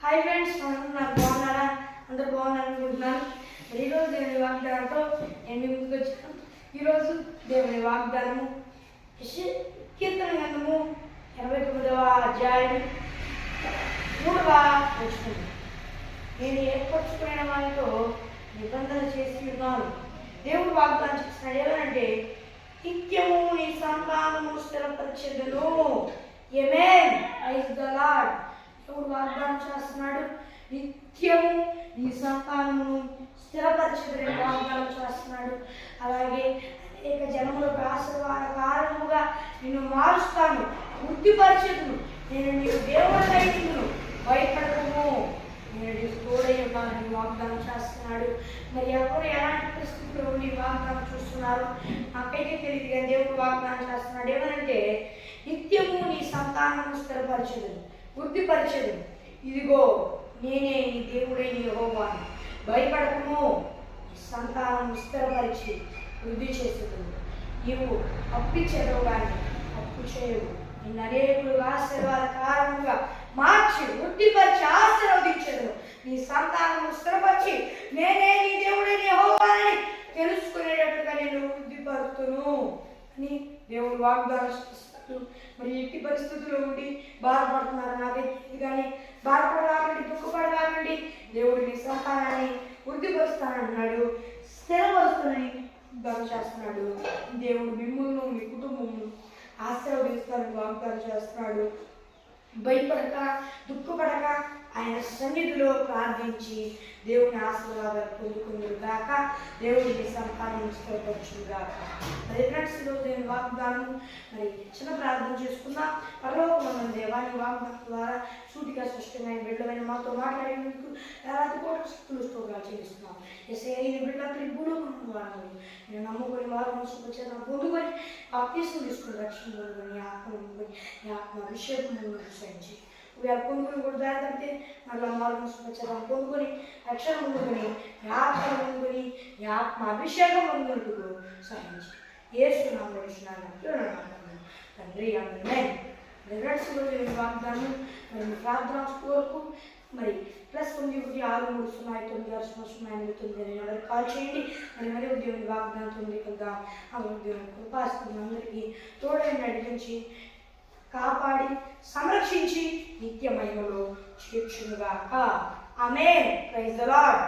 Hi friends, నాకు బాగున్నారా? అందరూ బాగున్నారనుకుంటున్నాను. మరి ఈరోజు దేవుని వాగ్దానంతో నేను ముందుకు వచ్చాను. ఈరోజు దేవుని వాగ్దానము కీర్తన గ్రంథము 29వ అధ్యాయం 3వ వచనం. నేను ఏర్పరచుకునే వారితో నిబంధన చేసి ఉన్నాను. దేవుడు వాగ్దానం చేస్తున్నాడు ఏమనంటే, నిత్యము నీ సంతానము స్థిరపరిచెదను. ఆమేన్, ప్రైజ్ ద లార్డ్. దేవుడు వాగ్దానం చేస్తున్నాడు, నిత్యము నీ సంతానమును స్థిరపరిచెదను వాగ్దానం చేస్తున్నాడు. అలాగే అనేక జనములకు ఆశీర్వాద కారణముగా నిన్ను మారుస్తాను, వృద్ధిపరిచెదను. నేను నీకు దేవుడైనను, భయపడము, నేను నీకు తోడై ఉన్నానని వాగ్దానం చేస్తున్నాడు. మరి ఎవరు ఎలాంటి పరిస్థితుల్లో ఉండి వాగ్దానం చూస్తున్నారు నాకైతే తెలియదు, కానీ దేవుడు వాగ్దానం చేస్తున్నాడు ఏమనంటే, నిత్యము నీ సంతానము స్థిరపరచదు, వృద్ధిపరచదు. ఇదిగో నేనే నీ దేవుడైన యెహోవాను, భయపడకము, సంతానము స్థిరపరిచి వృద్ధి చేసేది. నీవు అప్పిచ్చేదవు కానీ అప్పు చేయవు. నిన్ను అనేకులుగా ఆశీర్వాద కారణంగా మార్చి వృద్ధిపరిచి ఆశీర్వదించదు. నీ సంతానము స్థిరపరిచి నేనే నీ దేవుడైన యెహోవాని తెలుసుకునేటట్లుగా నేను వృద్ధిపరుతును అని దేవుడు వాగ్దానం చేస్తాడు. మరి ఎట్టి పరిస్థితుల్లో ఉండి బాధపడుతున్నారు నాకైతే, కానీ బాధపడగాకండి, దుఃఖపడగాకండి, దేవుడు నీ సంతానాన్ని వృద్ధిపరుస్తానంటున్నాడు, స్థిరపరుస్తానని వాగ్దానం చేస్తున్నాడు. దేవుడు మిమ్మల్ని మీ కుటుంబమును ఆశీర్వదిస్తానని వాగ్దానం చేస్తున్నాడు. భయపడక, దుఃఖపడక ఆయన సన్నిధిలో ప్రార్థించి దేవుని ఆశీర్వాదాలు పొందుకున్నారు గాక. దేవుడిని సంతానం స్థిరపరచుగాక. మరి ఫ్రెండ్స్, ఈరోజు నేను వాగ్దానం మరి చిన్న ప్రార్థన చేసుకున్నా. పరలోకమందున్న దేవాన్ని వాగ్దానం ద్వారా సూటిగా స్పష్టమైన బిడ్డలైన మాతో మాట్లాడేందుకు రాత్రి కోట శక్తులు స్తోత్రాలు చెల్లిస్తున్నాం. ఎస్ఐ బిడ్డలు ఇప్పుడు నేను నమ్ముకొని వారు మనసుకొచ్చారు పొందుకొని బాప్తీసం తీసుకుని రక్షణ పొందుకొని ఆత్మ పొందుకొని ఆత్మ అభిషేకం సహించి పొందుకొని కూడా దారి తప్పితే మళ్ళీ మారు మనసుకొచ్చారు పొందుకొని రక్షణ పొందుకొని ఆత్మ పొందుకొని ఆత్మ అభిషేకం పొందుకుంటూ సహించి ఏసునామములో తండ్రి ఆమేన్. వాగ్దానం మరి ప్రార్థన వరకు మరి +916309960989 ఎవరికి కాల్ చేయండి. మరి ఉద్యోగం వాగ్దానం కదా ఆ ఉద్యోగం కృపాస్తుంది అందరికీ తోడై నడిపించి కాపాడి సంరక్షించి నిత్య మహిమలో చేర్చునుగాక. ఆమేన్, ప్రైజ్ ద లార్డ్.